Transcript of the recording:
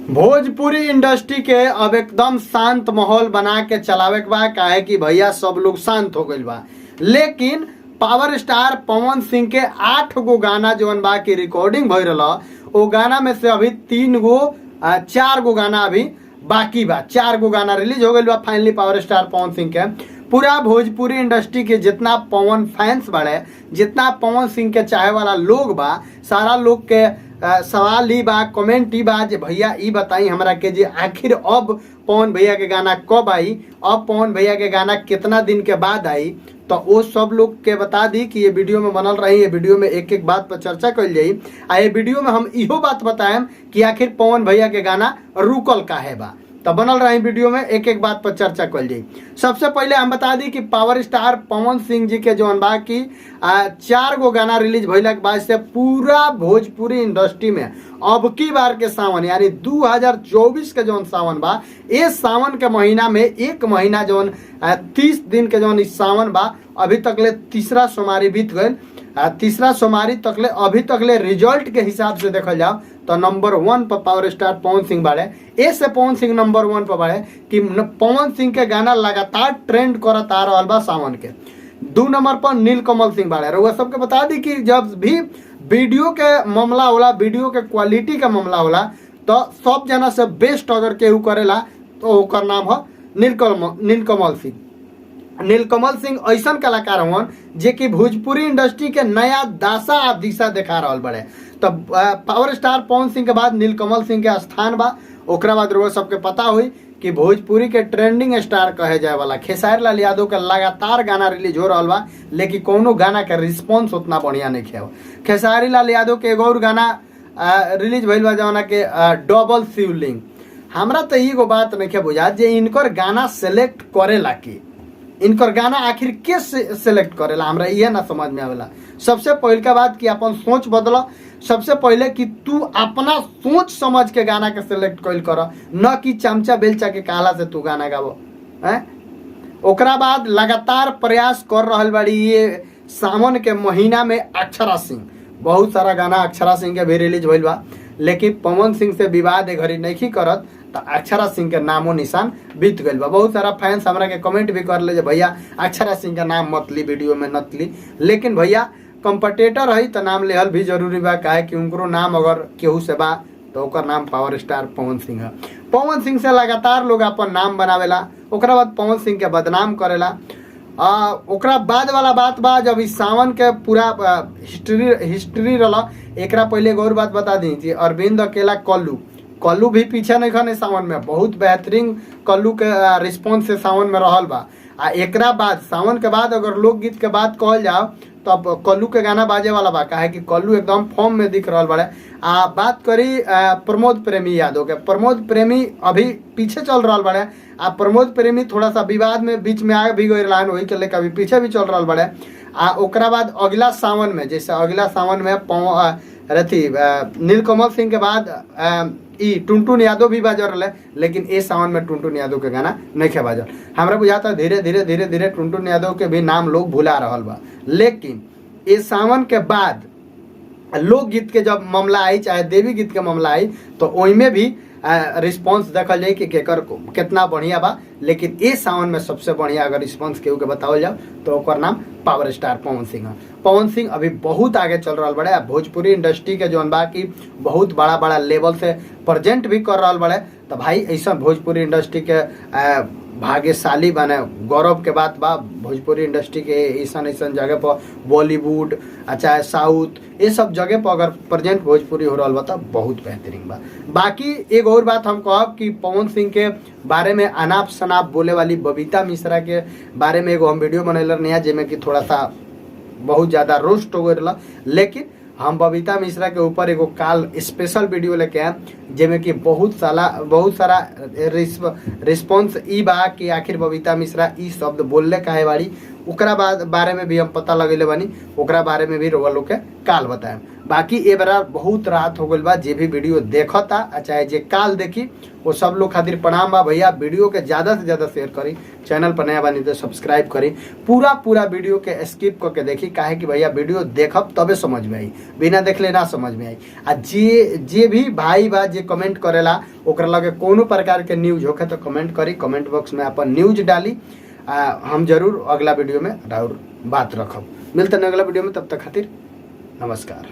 Bhojpuri industry के अब एकदम शांत माहौल बना के चलावे के बा, काहे कि भैया सब लोग शांत हो गइल बा। लेकिन पावर स्टार पवन सिंह के 8 गो गाना जवन बा की रिकॉर्डिंग भइल रहा, वो गाना में से अभी 4 गो गाना अभी बाकी बा। 4 गो गाना रिलीज हो गइल बा finally power star Pawan Singh के। पूरा भोजपुरी इंडस्ट्री के जितना पवन फैंस बाड़े, जितना पवन सिंह के चाहे वाला लोग बा, सारा लोग के सवाल ही बा, कमेंट ही बा जे भैया ई बताई हमरा के जे आखिर अब पवन भैया के गाना कब आई, अब पवन भैया के गाना कितना दिन के बाद आई। तो वो सब लोग के बता दी कि ये वीडियो में बनल रही, ये वीडियो में एक एक बात पर चर्चा कल जाई। आ ये वीडियो में हम इहो बात बताएम कि आखिर पवन भैया के गाना रुकल काहे बा। तो बनल रही वीडियो में एक एक बात पर चर्चा कल जाई। सबसे पहले हम बता दी कि पावर स्टार पवन सिंह जी के जौन बा की 4 गो गाना रिलीज भइला के बाद से पूरा भोजपुरी इंडस्ट्री में अब की बार के सावन यानी 2024 के जौन सावन बा, इस सावन के महीना में एक महीना जौन 30 दिन के जौन इस सावन बा, अभी तकले तीसरा सोमवारी बीत गए। तीसरा सोमवारी तकले अभी तकले रिजल्ट के हिसाब से देखल जाओ तो नंबर 1 पर पावर स्टार पवन सिंह बाड़े। ऐसे पवन सिंह नंबर 1 पर बाड़े कि पवन सिंह के गाना लगातार ट्रेंड करत आ रहल बा सावन के। 2 नंबर पर नीलकमल सिंह बाड़े। रउआ सबके बता दी कि जब भी वीडियो के मामला होला, वीडियो के क्वालिटी का मामला होला, तो सब जना से बेस्ट अगर केहू करेला तो ओकर नाम है नीलकमल सिंह। नीलकमल सिंह ऐसा कलाकार हवन जे कि भोजपुरी इंडस्ट्री के नया दासा आ दिशा दिखा रहल बड़े। तो पावर स्टार पवन सिंह के बाद नीलकमल सिंह के स्थान बा। ओकरा बाद रउआ सबके पता हुई कि भोजपुरी के ट्रेंडिंग स्टार कहे जाए वाला खेसारी लाल यादव के लगातार गाना रिलीज हो रहा बा, लेकिन कोनो गाना के रिस्पॉन्स उतना बढ़िया नहीं खेव। खेसारी लाल यादव के एगो और गाना रिलीज भइल बा जौना के डबल शिवलिंग। हमरा तो एगो बात नहीं बुझा जे इनकर गाना सेलेक्ट करेला कि इनकर गाना आखिर के सेलेक्ट करेला, हमरा ये ना समझ में आवेला। सबसे पहले का बात कि अपन सोच बदल। सबसे पहले कि तू अपना सोच समझ के गाना के सेलेक्ट कइल कर, न कि चमचा बेलचा के कहला से तू गाना गावो हैं। ओकरा बाद लगातार प्रयास कर रहल बाड़ी ये सावन के महीना में अक्षरा सिंह। बहुत सारा गाना अक्षरा सिंह के भी रिलीज भइल बा, लेकिन पवन सिंह से विवाद ए घड़ी नहीं करत तो अक्षरा सिंह के नामो निशान बीत गइल बा। बहुत सारा फैंस हमरा के कमेंट भी कर ले जे भैया अक्षरा सिंह का नाम मत ली, वीडियो में मत ली। लेकिन भैया कंपटीटर है तो नाम लेहल भी जरूरी बा, काहे कि उनको नाम अगर केहू से बा तो ओकर नाम पावर स्टार पवन सिंह है। पवन सिंह से लगातार लोग अपन नाम बनावेला, ओकरा बाद पवन सिंह के बदनाम करेला। ओकरा बाद वाला बात बा जब इस सावन के पूरा हिस्ट्री रहा। एकरा पहले एक और बात बता दी थी, अरविंद अकेला कल्लू भी पीछे नहीं खने सावन में। बहुत बेहतरीन कल्लू के रिस्पॉन्स से सावन में रहल बा। आ एकरा बाद सावन के बाद अगर लोकगीत के बात कहल जाओ तो अब कल्लू के गाना बाजे वाला बा, काहे कि कल्लू एकदम फॉर्म में दिख रहल बड़े। बात करी प्रमोद प्रेमी यादव के। प्रमोद प्रेमी अभी पीछे चल रहा बड़े। प्रमोद प्रेमी थोड़ा सा विवाद में बीच में आ भी गए रहन, वही के लेकर अभी पीछे भी चल रहा बड़े। ओकरा बाद अगला सावन में, जैसे अगला सावन में नीलकमल सिंह के बाद टुनटुन यादव भी बाजल रहे, लेकिन इस सावन में टुनटुन यादव के गाना नहीं खे बाजल। हमरा बुझाता धीरे धीरे टुनटुन यादव के भी नाम लोग भुला रहल बा। लेकिन इस सावन के बाद लोकगीत के जब मामला आई, चाहे देवी गीत के मामला आई, तो ओइमे भी रिस्पॉन्स देखल जाए कि केकर कितना बढ़िया बा। लेकिन इस सावन में सबसे बढ़िया अगर रिस्पॉन्स केहू के बतावल जाओ तो ओकर नाम पावर स्टार पवन सिंह है। पवन सिंह अभी बहुत आगे चल रहा बड़े। भोजपुरी इंडस्ट्री के जौन बा की बहुत बड़ा लेवल से प्रेजेंट भी कर रहा बड़े। तो भाई ऐसा भोजपुरी इंडस्ट्री के भाग्यशाली बने गौरव के बात बा। भोजपुरी इंडस्ट्री के ऐसा जगह पर बॉलीवुड चाहे साउथ, ये सब जगह पर अगर प्रेजेंट भोजपुरी हो रहा बा तो बहुत बेहतरीन बा। बाकी एक और बात हम कहब कि पवन सिंह के बारे में अनाप शनाप बोले वाली बबीता मिश्रा के बारे में एगो हम वीडियो बनैल नहीं, जिसमें कि थोड़ा सा बहुत ज़्यादा रोस्ट हो गया। लेकिन हम बबीता मिश्रा के ऊपर एगो काल स्पेशल वीडियो लेके आए, जिसमें कि बहुत सारा रिस्पॉन्स ई बा कि आखिर बबीता मिश्रा ई शब्द बोलले काहे बाड़ी। ओकरा बारे में भी हम पता लगेले बानी, ओकरा बारे में भी रउआ लोग के काल बताएं। बाकी ए बार बहुत रात हो गई बा, जे भी वीडियो देखता चाहे जे काल देखी वो सब लोग खातिर प्रणाम बा। भैया वीडियो के ज़्यादा से ज़्यादा शेयर करी, चैनल पर नया बानी तो सब्सक्राइब करी, पूरा वीडियो के स्किप करके देखी, काहे कि भैया वीडियो देखब तबे समझ में आई, बिना देखले ना समझ में आई। आ जे भी भाई बा जे कमेंट करेला ओकरा लगे कोनो प्रकार के न्यूज होखे तो कमेंट करी, कमेंट बॉक्स में अपन न्यूज डाली। हम जरूर अगला वीडियो में और बात रखब। मिलते हैं अगला वीडियो में, तब तक खातिर नमस्कार।